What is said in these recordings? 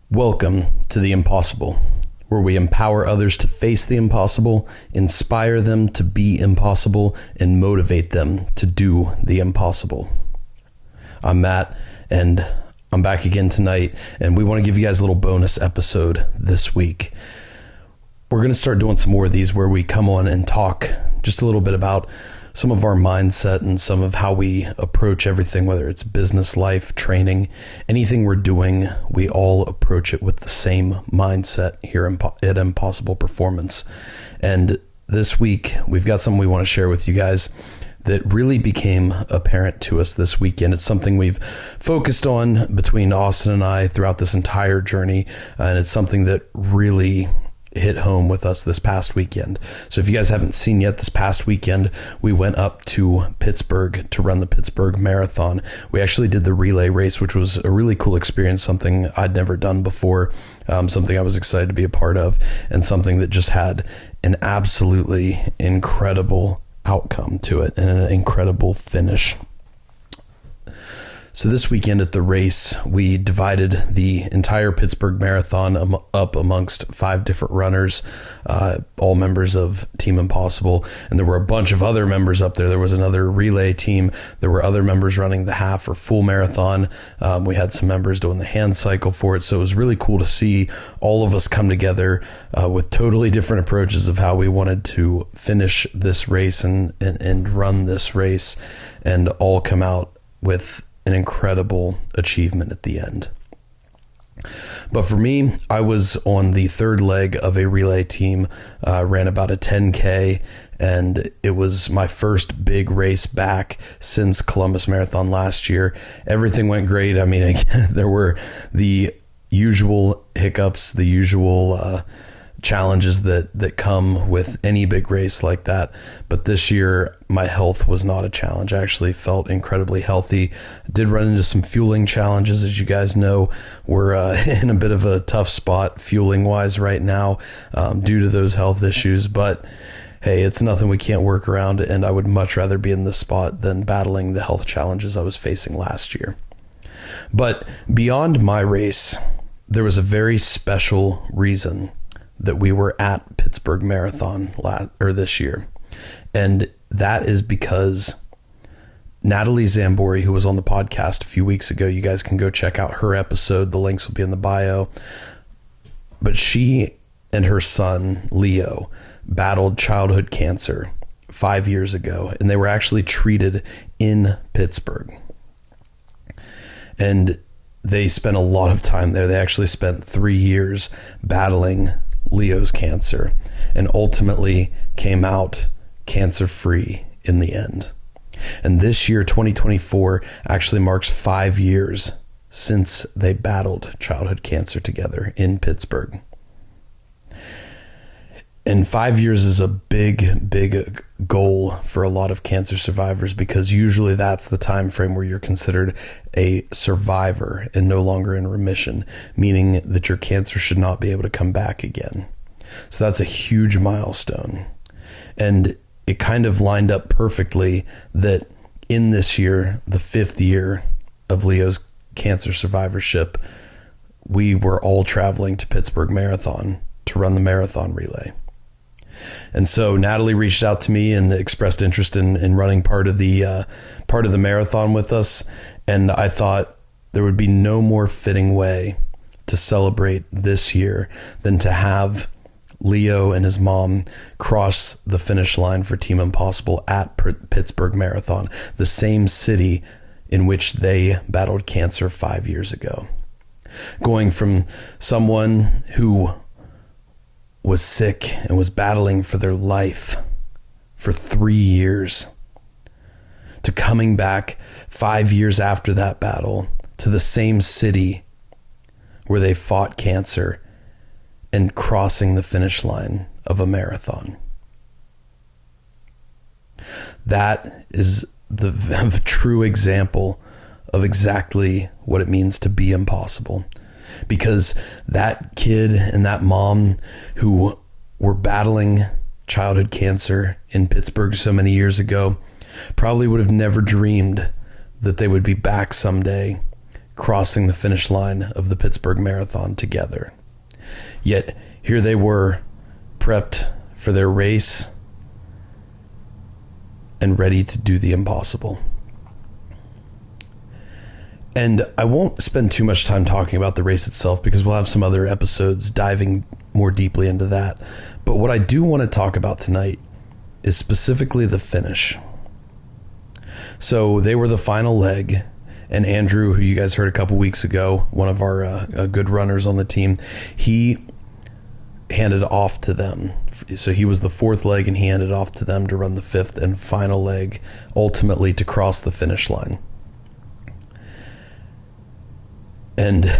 Welcome to The Impossible, where we empower others to face the impossible, inspire them to be impossible, and motivate them to do the impossible. I'm Matt, and I'm back again tonight, and we want to give you guys a little bonus episode this week. We're going to start doing some more of these where we come on and talk just a little bit about some of our mindset and some of how we approach everything, whether it's business, life, training, anything we're doing, we all approach it with the same mindset here at Impossible Performance. And this week, we've got something we want to share with you guys that really became apparent to us this weekend. It's something we've focused on between Austin and I throughout this entire journey, and it's something that really hit home with us this past weekend. So if you guys haven't seen yet, this past weekend, we went up to Pittsburgh to run the Pittsburgh Marathon. We actually did the relay race, which was a really cool experience, something I'd never done before, something I was excited to be a part of, and something that just had an absolutely incredible outcome to it and an incredible finish. So this weekend at the race, we divided the entire Pittsburgh Marathon up amongst 5 different runners, all members of Team Impossible. And there were a bunch of other members up there. There was another relay team. There were other members running the half or full marathon. We had some members doing the hand cycle for it. So it was really cool to see all of us come together with totally different approaches of how we wanted to finish this race and run this race, and all come out with an incredible achievement at the end. But for me, I was on the third leg of a relay team, ran about a 10K, and it was my first big race back since Columbus Marathon last year. Everything went great. I mean, again, there were the usual hiccups, the usual challenges that come with any big race like that. But this year, my health was not a challenge. I actually felt incredibly healthy. Did run into some fueling challenges. As you guys know, we're in a bit of a tough spot fueling wise right now due to those health issues. But hey, it's nothing we can't work around. And I would much rather be in this spot than battling the health challenges I was facing last year. But beyond my race, there was a very special reason that we were at Pittsburgh Marathon this year. And that is because Natalie Zambori, who was on the podcast a few weeks ago, you guys can go check out her episode. The links will be in the bio. But she and her son, Leo, battled childhood cancer 5 years ago, and they were actually treated in Pittsburgh. And they spent a lot of time there. They actually spent 3 years battling Leo's cancer and ultimately came out cancer-free in the end. And this year, 2024, actually marks 5 years since they battled childhood cancer together in Pittsburgh. And 5 years is a big goal for a lot of cancer survivors, because usually that's the time frame where you're considered a survivor and no longer in remission, meaning that your cancer should not be able to come back again. So that's a huge milestone. And it kind of lined up perfectly that in this year, the 5th year of Leo's cancer survivorship, we were all traveling to Pittsburgh Marathon to run the marathon relay. And so Natalie reached out to me and expressed interest in running part of the marathon with us. And I thought there would be no more fitting way to celebrate this year than to have Leo and his mom cross the finish line for Team Impossible at Pittsburgh Marathon, the same city in which they battled cancer 5 years ago. Going from someone who was sick and was battling for their life for 3 years to coming back 5 years after that battle to the same city where they fought cancer and crossing the finish line of a marathon. That is the true example of exactly what it means to be impossible. Because that kid and that mom who were battling childhood cancer in Pittsburgh so many years ago probably would have never dreamed that they would be back someday crossing the finish line of the Pittsburgh Marathon together. Yet here they were, prepped for their race and ready to do the impossible. And I won't spend too much time talking about the race itself because we'll have some other episodes diving more deeply into that. But what I do want to talk about tonight is specifically the finish. So they were the final leg, and Andrew, who you guys heard a couple weeks ago, one of our good runners on the team, he handed off to them. So he was the fourth leg, and he handed off to them to run the fifth and final leg, ultimately to cross the finish line. And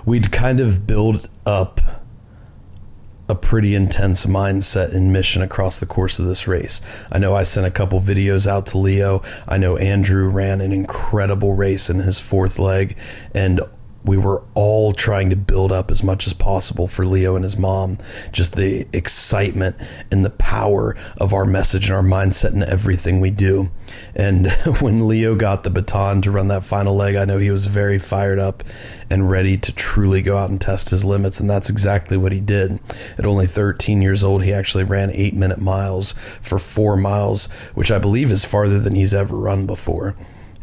we'd kind of build up a pretty intense mindset and mission across the course of this race. I know I sent a couple videos out to Leo. I know Andrew ran an incredible race in his fourth leg, and we were all trying to build up as much as possible for Leo and his mom, just the excitement and the power of our message and our mindset and everything we do. And when Leo got the baton to run that final leg, I know he was very fired up and ready to truly go out and test his limits. And that's exactly what he did. At only 13 years old, he actually ran 8-minute miles for 4 miles, which I believe is farther than he's ever run before.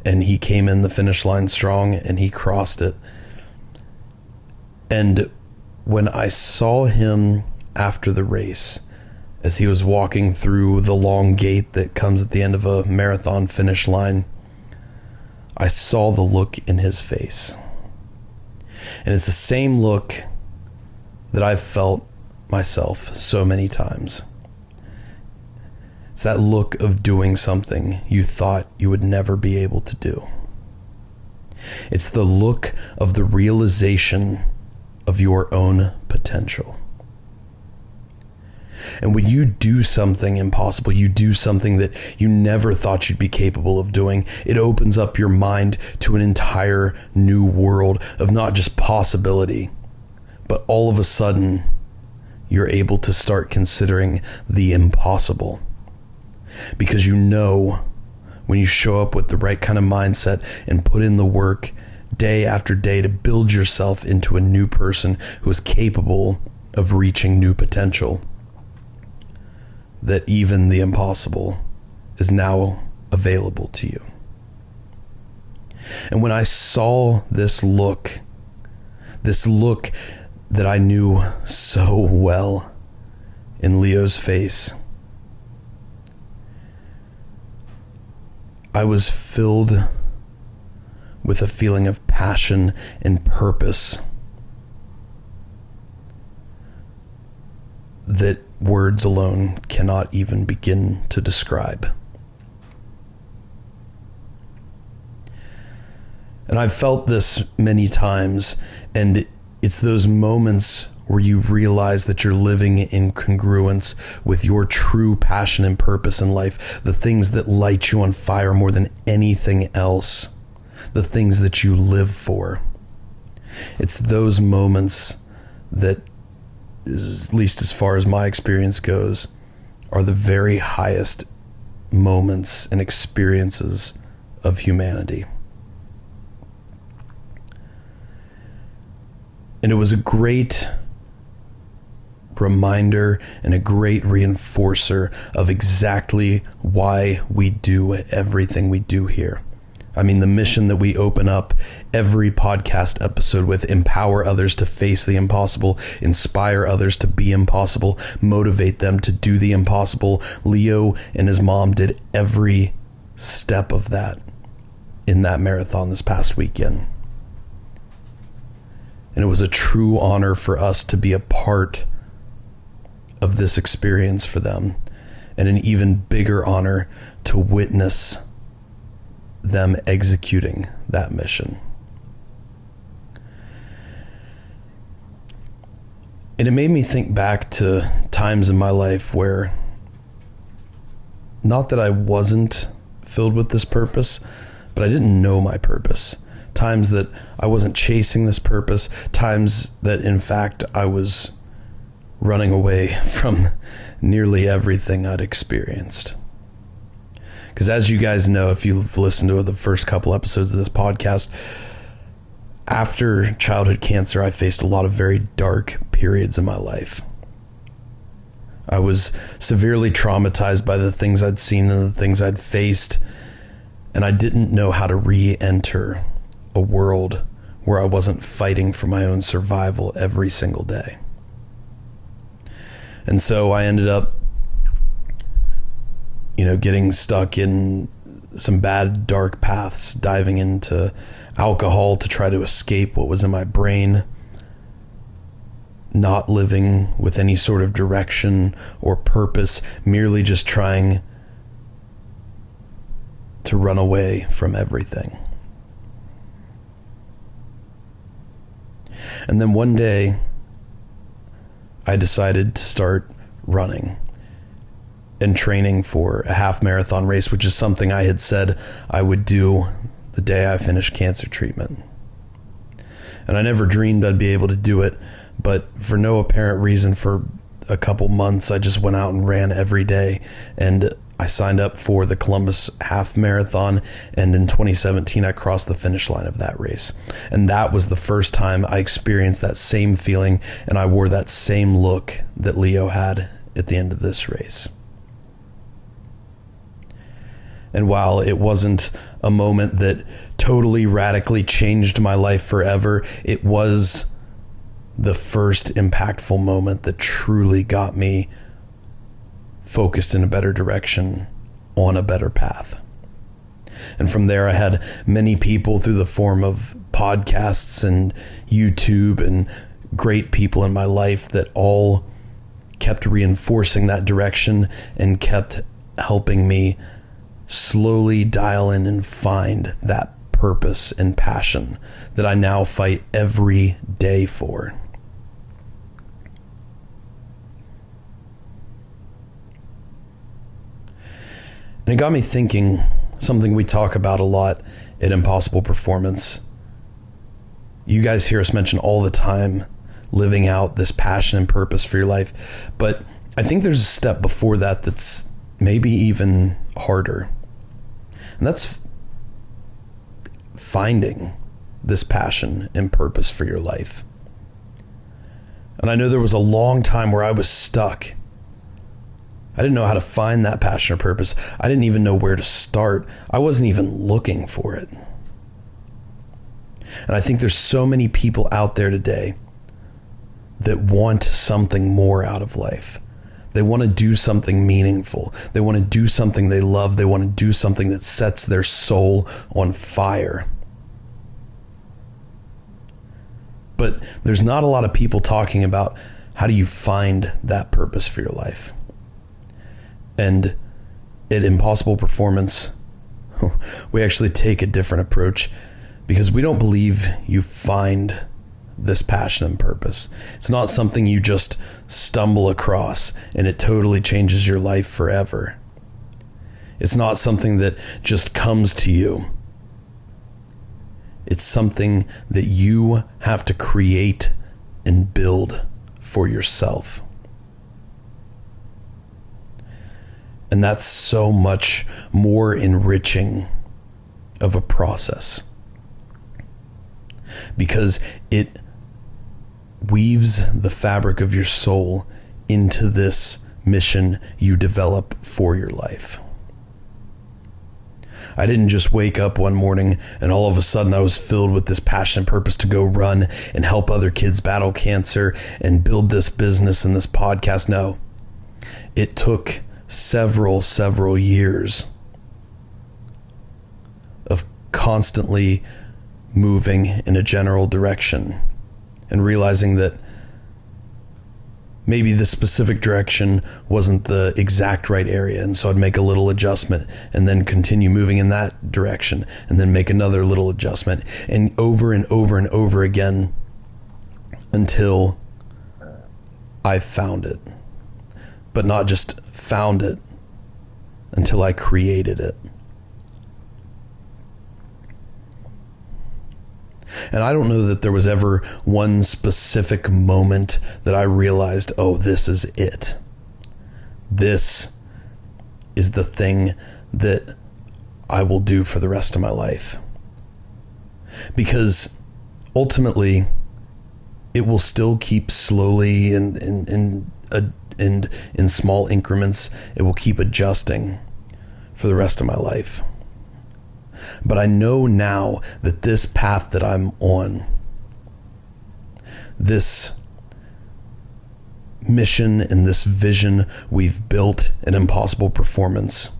And he came in the finish line strong and he crossed it. And when I saw him after the race, as he was walking through the long gate that comes at the end of a marathon finish line, I saw the look in his face. And it's the same look that I've felt myself so many times. It's that look of doing something you thought you would never be able to do. It's the look of the realization of your own potential. And when you do something impossible, you do something that you never thought you'd be capable of doing, it opens up your mind to an entire new world of not just possibility, but all of a sudden, you're able to start considering the impossible. Because you know, when you show up with the right kind of mindset and put in the work day after day to build yourself into a new person who is capable of reaching new potential, that even the impossible is now available to you. And when I saw this look that I knew so well in Leo's face, I was filled with a feeling of passion and purpose that words alone cannot even begin to describe. And I've felt this many times, and it's those moments where you realize that you're living in congruence with your true passion and purpose in life, the things that light you on fire more than anything else, the things that you live for. It's those moments that, at least as far as my experience goes, are the very highest moments and experiences of humanity. And it was a great reminder and a great reinforcer of exactly why we do everything we do here. I mean, the mission that we open up every podcast episode with: empower others to face the impossible, inspire others to be impossible, motivate them to do the impossible. Leo and his mom did every step of that in that marathon this past weekend. And it was a true honor for us to be a part of this experience for them, and an even bigger honor to witness them executing that mission. And it made me think back to times in my life where, not that I wasn't filled with this purpose, but I didn't know my purpose. Times that I wasn't chasing this purpose, times that in fact I was running away from nearly everything I'd experienced. Because as you guys know, if you've listened to the first couple episodes of this podcast, After childhood cancer, I faced a lot of very dark periods in my life. I was severely traumatized by the things I'd seen and the things I'd faced, and I didn't know how to re-enter a world where I wasn't fighting for my own survival every single day. And so I ended up, getting stuck in some bad, dark paths, diving into alcohol to try to escape what was in my brain, not living with any sort of direction or purpose, merely just trying to run away from everything. And then one day, I decided to start running and training for a half marathon race, which is something I had said I would do the day I finished cancer treatment. And I never dreamed I'd be able to do it, but for no apparent reason, for a couple months, I just went out and ran every day. And I signed up for the Columbus Half Marathon, and in 2017, I crossed the finish line of that race. And that was the first time I experienced that same feeling, and I wore that same look that Leo had at the end of this race. And while it wasn't a moment that totally radically changed my life forever, it was the first impactful moment that truly got me focused in a better direction, on a better path. And from there, I had many people through the form of podcasts and YouTube and great people in my life that all kept reinforcing that direction and kept helping me slowly dial in and find that purpose and passion that I now fight every day for. And it got me thinking, something we talk about a lot at Impossible Performance. You guys hear us mention all the time, living out this passion and purpose for your life. But I think there's a step before that that's maybe even harder. And that's finding this passion and purpose for your life. And I know there was a long time where I was stuck. I didn't know how to find that passion or purpose. I didn't even know where to start. I wasn't even looking for it. And I think there's so many people out there today that want something more out of life. They want to do something meaningful. They want to do something they love. They want to do something that sets their soul on fire. But there's not a lot of people talking about how do you find that purpose for your life. And at Impossible Performance, we actually take a different approach, because we don't believe you find this passion and purpose. It's not something you just stumble across and it totally changes your life forever. It's not something that just comes to you. It's something that you have to create and build for yourself. And that's so much more enriching of a process, because it weaves the fabric of your soul into this mission you develop for your life. I didn't just wake up one morning and all of a sudden I was filled with this passion and purpose to go run and help other kids battle cancer and build this business and this podcast. No, it took several years of constantly moving in a general direction and realizing that maybe the specific direction wasn't the exact right area, and so I'd make a little adjustment and then continue moving in that direction and then make another little adjustment, and over and over again until I found it. But not just found it, until I created it. And I don't know that there was ever one specific moment that I realized, oh, this is it. This is the thing that I will do for the rest of my life. Because ultimately, it will still keep slowly and in small increments. It will keep adjusting for the rest of my life. But I know now that this path that I'm on, this mission and this vision we've built at Impossible Performance,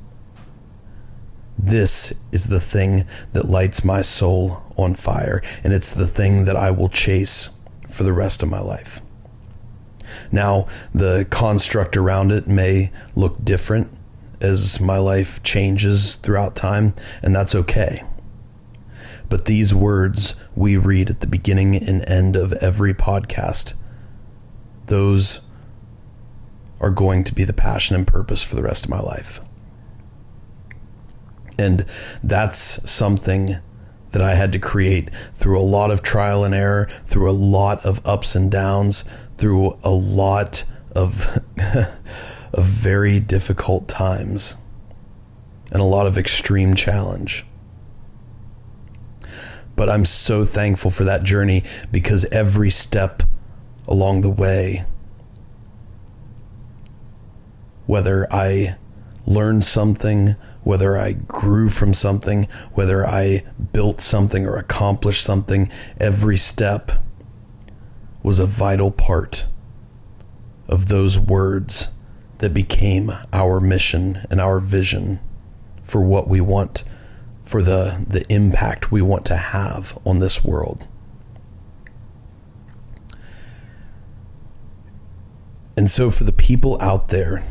this is the thing that lights my soul on fire, and it's the thing that I will chase for the rest of my life. Now, the construct around it may look different as my life changes throughout time, and that's okay. But these words we read at the beginning and end of every podcast, those are going to be the passion and purpose for the rest of my life. And that's something that I had to create through a lot of trial and error, through a lot of ups and downs, through a lot of of very difficult times and a lot of extreme challenge. But I'm so thankful for that journey, because every step along the way, whether I learned something, whether I grew from something, whether I built something or accomplished something, every step was a vital part of those words that became our mission and our vision for what we want, for the impact we want to have on this world. And so for the people out there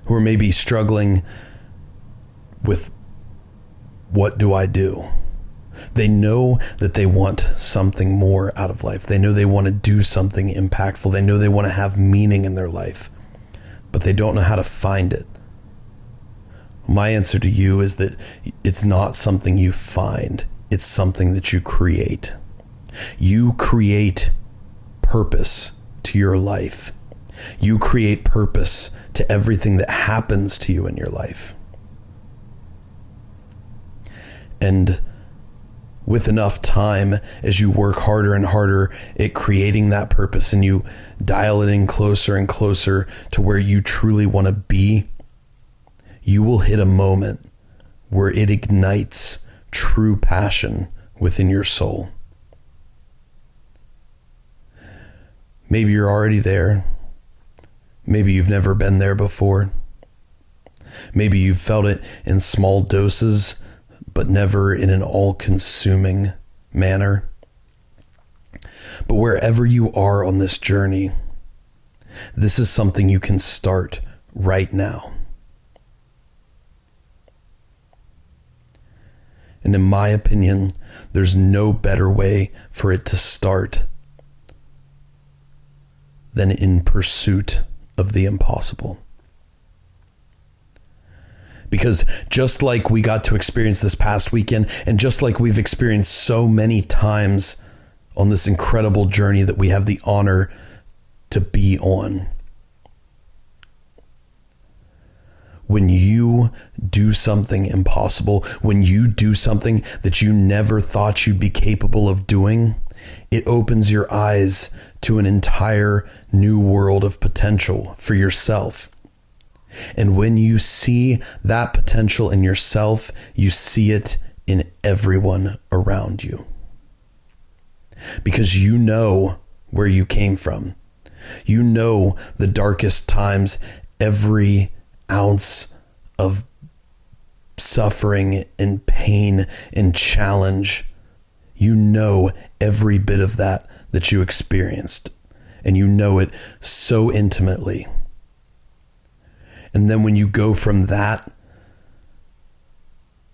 who are maybe struggling with, what do I do? They know that they want something more out of life. They know they want to do something impactful. They know they want to have meaning in their life, but they don't know how to find it. My answer to you is that it's not something you find. It's something that you create. You create purpose to your life. You create purpose to everything that happens to you in your life. And with enough time, as you work harder and harder at creating that purpose, and you dial it in closer and closer to where you truly want to be, you will hit a moment where it ignites true passion within your soul. Maybe you're already there. Maybe you've never been there before. Maybe you've felt it in small doses, but never in an all-consuming manner. But wherever you are on this journey, this is something you can start right now. And in my opinion, there's no better way for it to start than in pursuit of the impossible. Because just like we got to experience this past weekend, and just like we've experienced so many times on this incredible journey that we have the honor to be on, when you do something impossible, when you do something that you never thought you'd be capable of doing, it opens your eyes to an entire new world of potential for yourself. And when you see that potential in yourself, you see it in everyone around you. Because you know where you came from. You know the darkest times, every ounce of suffering and pain and challenge. You know every bit of that you experienced, and you know it so intimately. And then when you go from that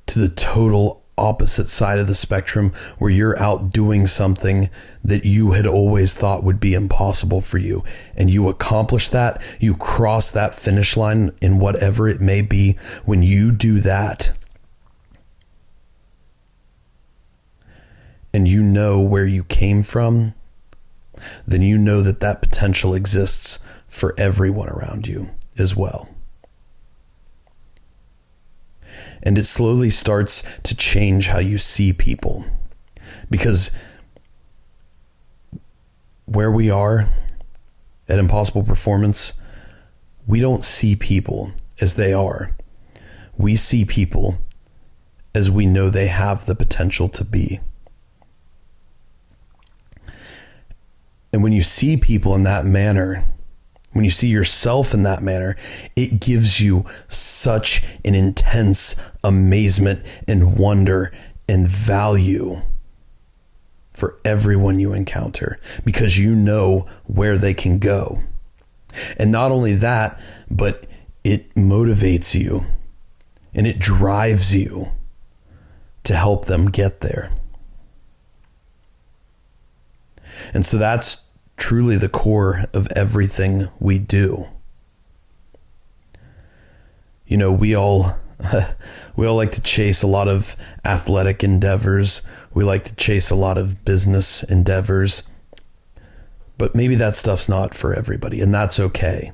to the total opposite side of the spectrum, where you're out doing something that you had always thought would be impossible for you, and you accomplish that, you cross that finish line in whatever it may be, when you do that, and you know where you came from, then you know that that potential exists for everyone around you as well. And it slowly starts to change how you see people. Because where we are at Impossible Performance, we don't see people as they are. We see people as we know they have the potential to be. And when you see people in that manner, when you see yourself in that manner, it gives you such an intense amazement and wonder and value for everyone you encounter, because you know where they can go. And not only that, but it motivates you and it drives you to help them get there. And so that's truly the core of everything we do. You know, we all like to chase a lot of athletic endeavors. We like to chase a lot of business endeavors. But maybe that stuff's not for everybody, and that's okay.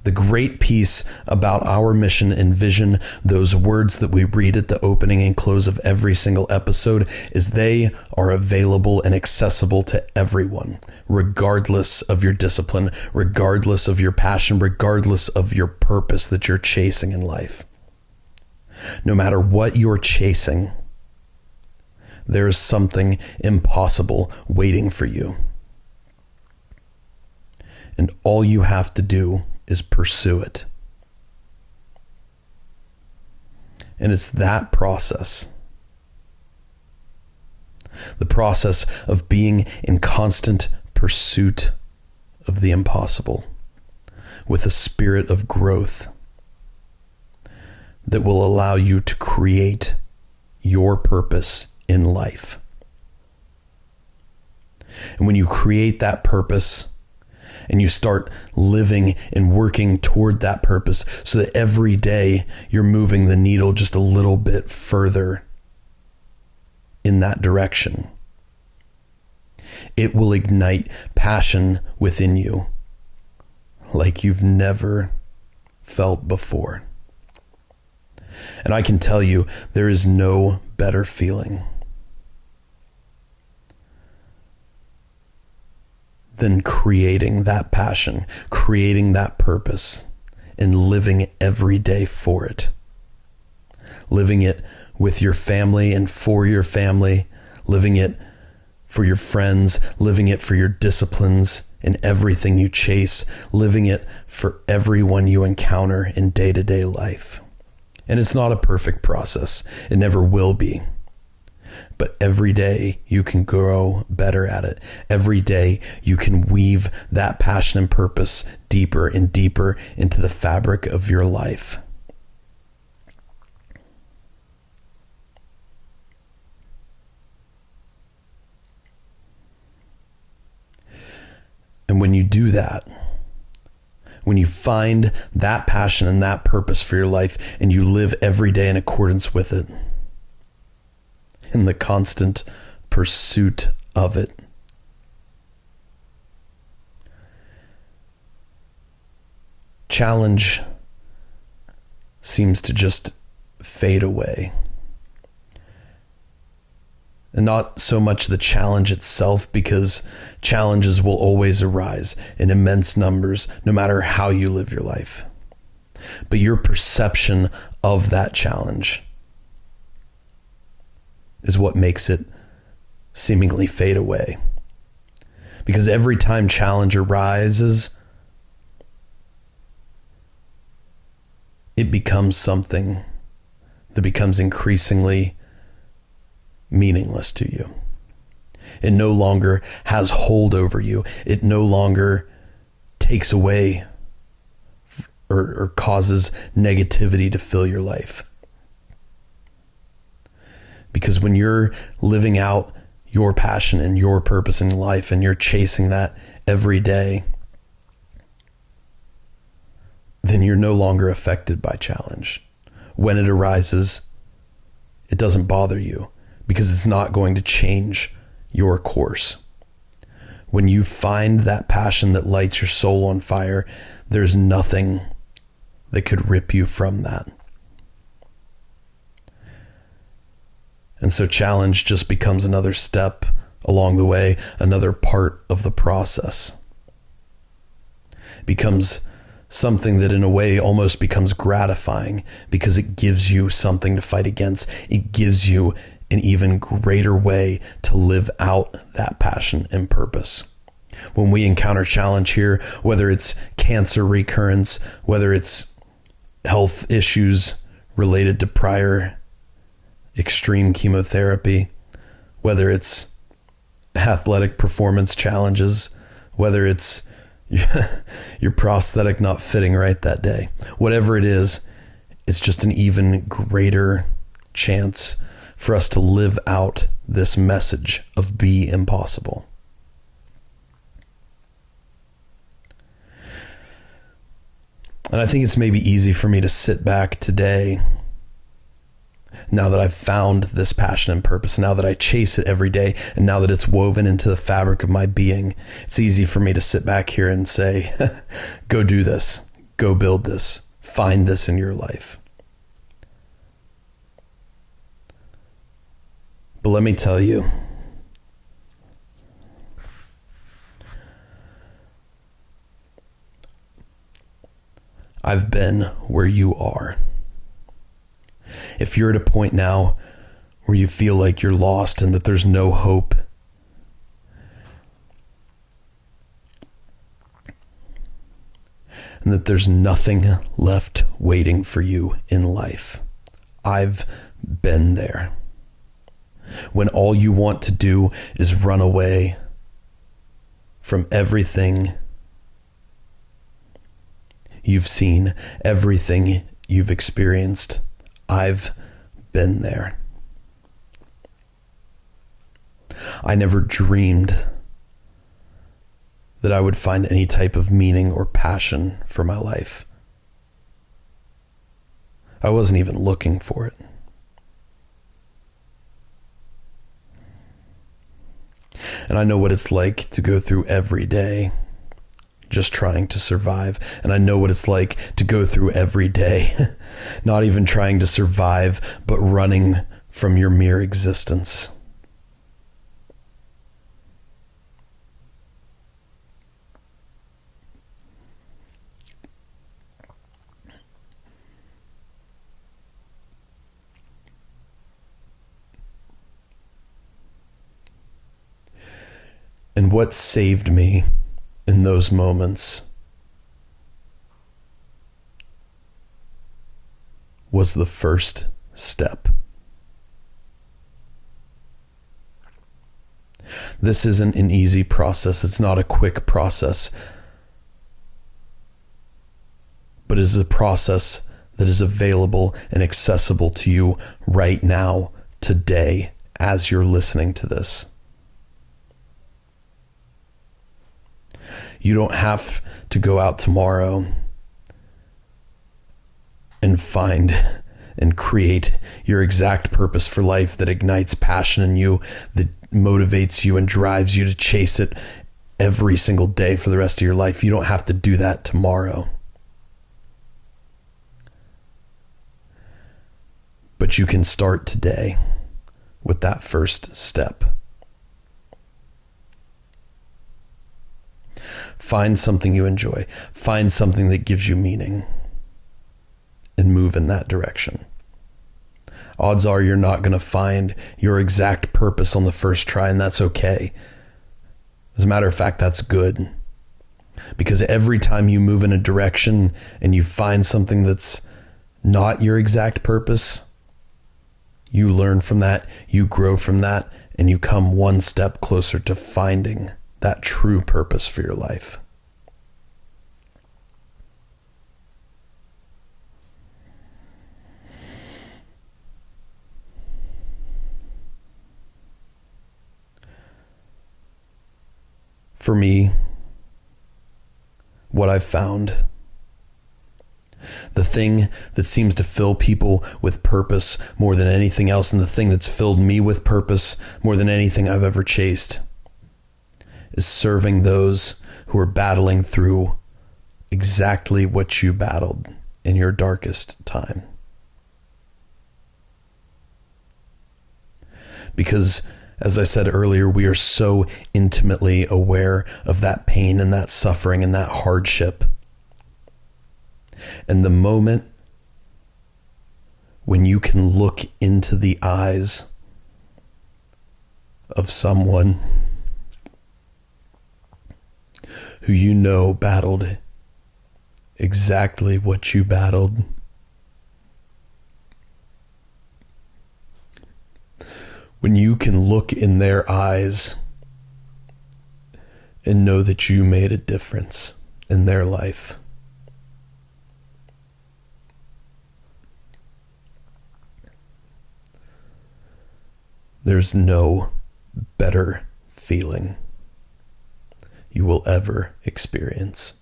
The great piece about our mission and vision, those words that we read at the opening and close of every single episode, is they are available and accessible to everyone, regardless of your discipline, regardless of your passion, regardless of your purpose that you're chasing in life. No matter what you're chasing, there is something impossible waiting for you. And all you have to do is pursue it. And it's that process, the process of being in constant pursuit of the impossible with a spirit of growth, that will allow you to create your purpose in life. And when you create that purpose, and you start living and working toward that purpose, so that every day you're moving the needle just a little bit further in that direction, it will ignite passion within you like you've never felt before. And I can tell you, there is no better feeling than creating that passion, creating that purpose, and living every day for it. Living it with your family and for your family, living it for your friends, living it for your disciplines and everything you chase, living it for everyone you encounter in day-to-day life. And it's not a perfect process. It never will be. But every day you can grow better at it. Every day you can weave that passion and purpose deeper and deeper into the fabric of your life. And when you do that, when you find that passion and that purpose for your life, and you live every day in accordance with it, in the constant pursuit of it, challenge seems to just fade away. And not so much the challenge itself, because challenges will always arise in immense numbers, no matter how you live your life. But your perception of that challenge is what makes it seemingly fade away. Because every time challenge arises, it becomes something that becomes increasingly meaningless to you. It no longer has hold over you. It no longer takes away or causes negativity to fill your life. Because when you're living out your passion and your purpose in life, and you're chasing that every day, then you're no longer affected by challenge. When it arises, it doesn't bother you, because it's not going to change your course. When you find that passion that lights your soul on fire, there's nothing that could rip you from that. And so challenge just becomes another step along the way, another part of the process. It becomes something that in a way almost becomes gratifying because it gives you something to fight against. It gives you an even greater way to live out that passion and purpose. When we encounter challenge here, whether it's cancer recurrence, whether it's health issues related to prior extreme chemotherapy, whether it's athletic performance challenges, whether it's your prosthetic not fitting right that day, whatever it is, it's just an even greater chance for us to live out this message of be impossible. And I think it's maybe easy for me to sit back today, now that I've found this passion and purpose, now that I chase it every day, and now that it's woven into the fabric of my being, it's easy for me to sit back here and say, go do this, go build this, find this in your life. But let me tell you, I've been where you are. If you're at a point now where you feel like you're lost and that there's no hope, and that there's nothing left waiting for you in life, I've been there. When all you want to do is run away from everything you've seen, everything you've experienced, I've been there. I never dreamed that I would find any type of meaning or passion for my life. I wasn't even looking for it. And I know what it's like to go through every day just trying to survive. And I know what it's like to go through every day, not even trying to survive, but running from your mere existence. And what saved me in those moments was the first step. This isn't an easy process. It's not a quick process, but it is a process that is available and accessible to you right now, today, as you're listening to this. You don't have to go out tomorrow and find and create your exact purpose for life that ignites passion in you, that motivates you and drives you to chase it every single day for the rest of your life. You don't have to do that tomorrow. But you can start today with that first step. Find something you enjoy. Find something that gives you meaning and move in that direction. Odds are you're not going to find your exact purpose on the first try, and that's okay. As a matter of fact, that's good. Because every time you move in a direction and you find something that's not your exact purpose, you learn from that, you grow from that, and you come one step closer to finding that true purpose for your life. For me, what I've found, the thing that seems to fill people with purpose more than anything else, and the thing that's filled me with purpose more than anything I've ever chased, is serving those who are battling through exactly what you battled in your darkest time. Because, as I said earlier, we are so intimately aware of that pain and that suffering and that hardship. And the moment when you can look into the eyes of someone who you know battled exactly what you battled, when you can look in their eyes and know that you made a difference in their life, there's no better feeling you will ever experience.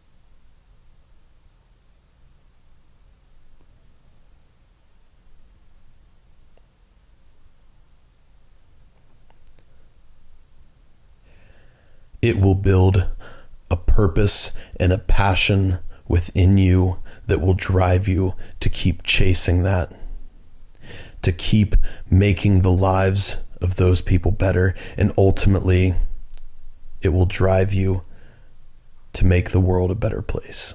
It will build a purpose and a passion within you that will drive you to keep chasing that, to keep making the lives of those people better, and ultimately it will drive you to make the world a better place.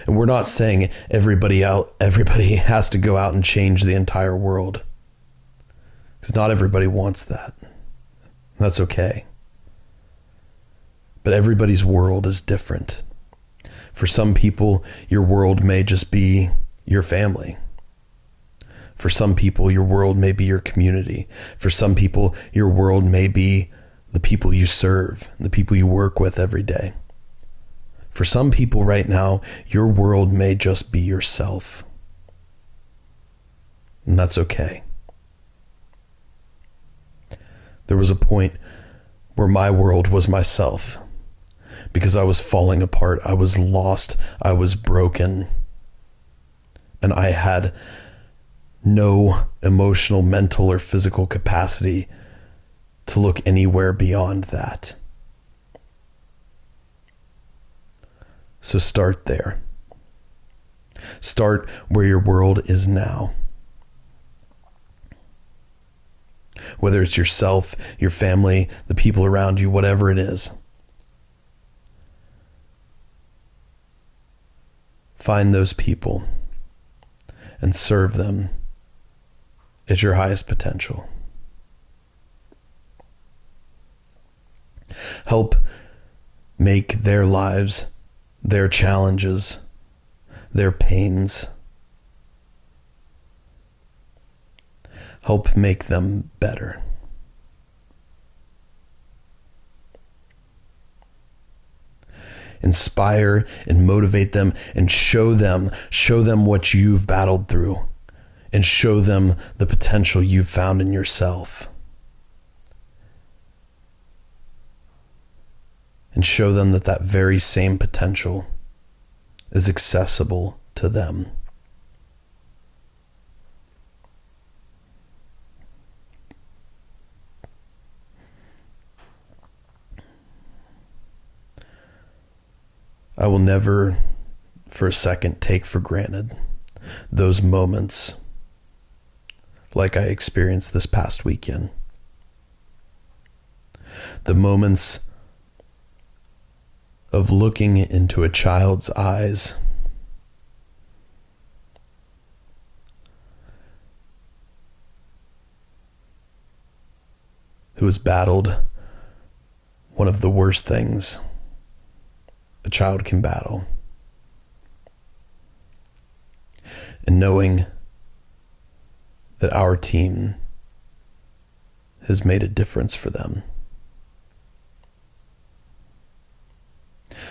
And we're not saying everybody has to go out and change the entire world, because not everybody wants that. That's okay. But everybody's world is different. For some people, your world may just be your family. For some people, your world may be your community. For some people, your world may be the people you serve, the people you work with every day. For some people right now, your world may just be yourself. And that's okay. There was a point where my world was myself, because I was falling apart. I was lost. I was broken. And I had no emotional, mental, or physical capacity to look anywhere beyond that. So start there. Start where your world is now. Whether it's yourself, your family, the people around you, whatever it is. Find those people and serve them at your highest potential. Help make their lives, their challenges, their pains, help make them better. Inspire and motivate them, and show them what you've battled through, and show them the potential you've found in yourself. And show them that very same potential is accessible to them. I will never for a second take for granted those moments like I experienced this past weekend. The moments of looking into a child's eyes who has battled one of the worst things a child can battle, and knowing that our team has made a difference for them.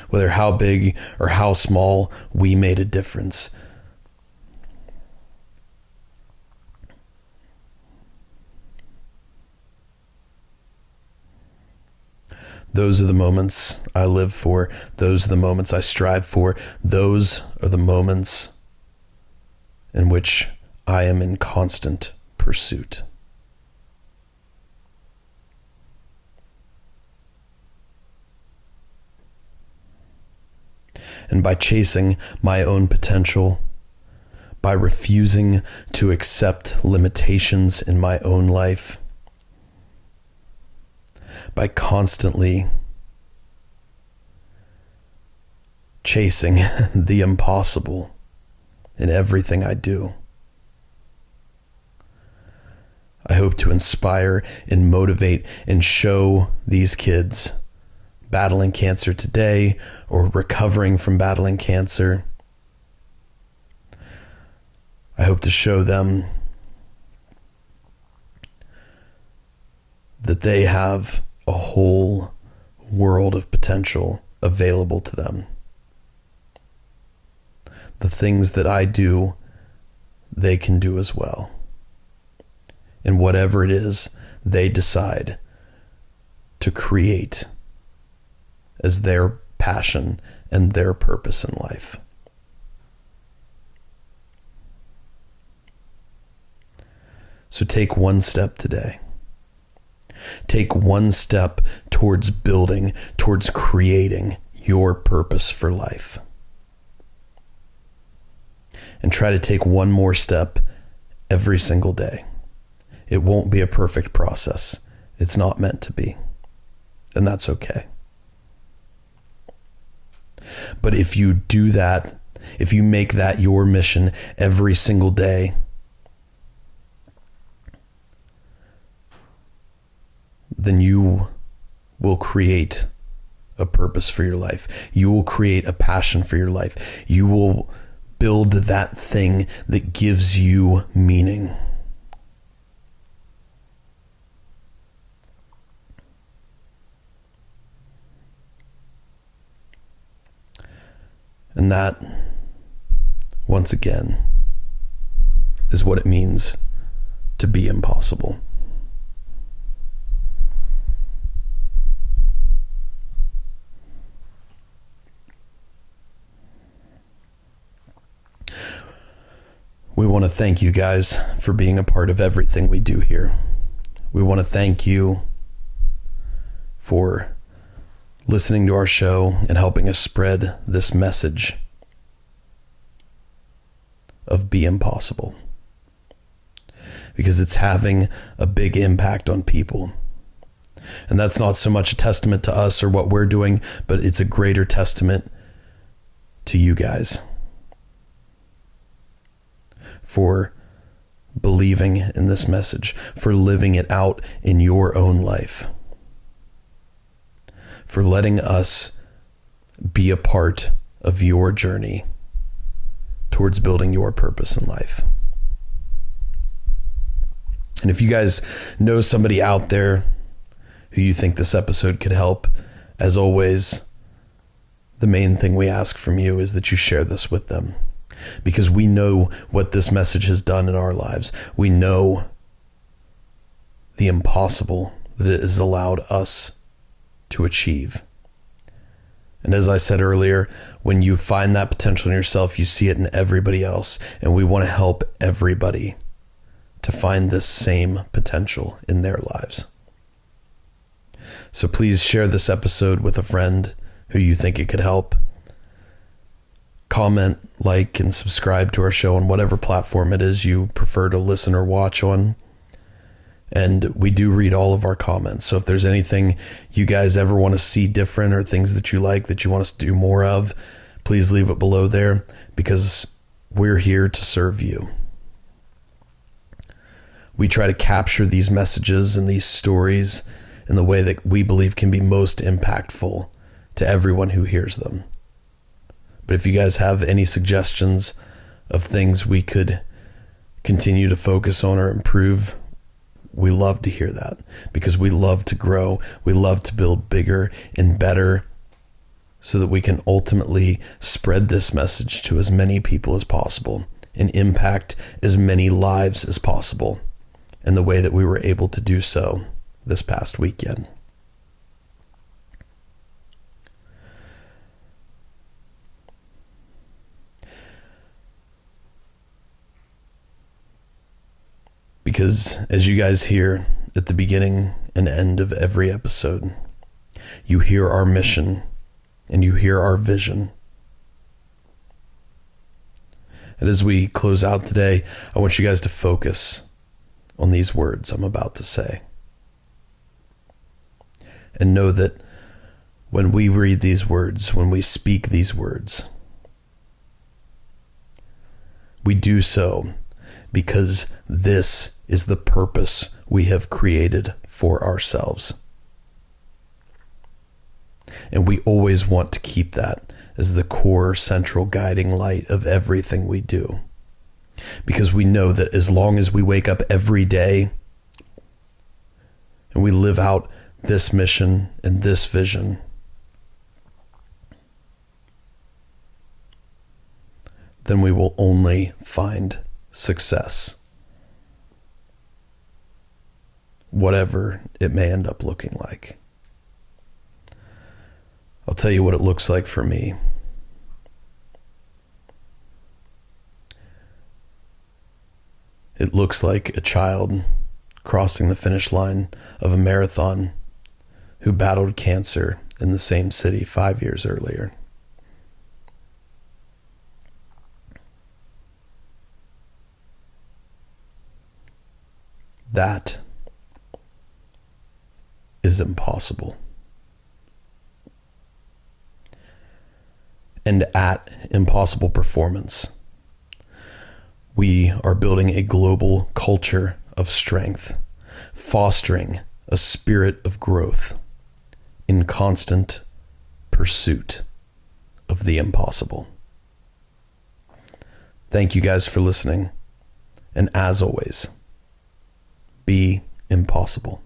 Whether how big or how small, we made a difference. Those are the moments I live for. Those are the moments I strive for. Those are the moments in which I am in constant pursuit. And by chasing my own potential, by refusing to accept limitations in my own life, by constantly chasing the impossible in everything I do. I hope to inspire and motivate and show these kids battling cancer today or recovering from battling cancer. I hope to show them that they have a whole world of potential available to them. The things that I do, they can do as well. And whatever it is they decide to create as their passion and their purpose in life. So take one step today. Take one step towards building, towards creating your purpose for life. And try to take one more step every single day. It won't be a perfect process. It's not meant to be. And that's okay. But if you do that, if you make that your mission every single day, then you will create a purpose for your life. You will create a passion for your life. You will build that thing that gives you meaning. And that, once again, is what it means to be impossible. We want to thank you guys for being a part of everything we do here. We want to thank you for listening to our show and helping us spread this message of be impossible, because it's having a big impact on people. And that's not so much a testament to us or what we're doing, but it's a greater testament to you guys for believing in this message, for living it out in your own life, for letting us be a part of your journey towards building your purpose in life. And if you guys know somebody out there who you think this episode could help, as always, the main thing we ask from you is that you share this with them, because we know what this message has done in our lives. We know the impossible that it has allowed us to achieve. And as I said earlier, when you find that potential in yourself, you see it in everybody else. And we want to help everybody to find this same potential in their lives. So please share this episode with a friend who you think it could help. Comment, like, and subscribe to our show on whatever platform it is you prefer to listen or watch on. And we do read all of our comments. So if there's anything you guys ever want to see different, or things that you like that you want us to do more of, please leave it below there, because we're here to serve you. We try to capture these messages and these stories in the way that we believe can be most impactful to everyone who hears them. But if you guys have any suggestions of things we could continue to focus on or improve, we love to hear that, because we love to grow. We love to build bigger and better so that we can ultimately spread this message to as many people as possible and impact as many lives as possible in the way that we were able to do so this past weekend. Because as you guys hear at the beginning and end of every episode, you hear our mission and you hear our vision. And as we close out today, I want you guys to focus on these words I'm about to say. And know that when we read these words, when we speak these words, we do so because this is the purpose we have created for ourselves. And we always want to keep that as the core central guiding light of everything we do. Because we know that as long as we wake up every day and we live out this mission and this vision, then we will only find success, whatever it may end up looking like. I'll tell you what it looks like for me. It looks like a child crossing the finish line of a marathon who battled cancer in the same city 5 years earlier. That is impossible. And at Impossible Performance, we are building a global culture of strength, fostering a spirit of growth in constant pursuit of the impossible. Thank you guys for listening. And as always, be impossible.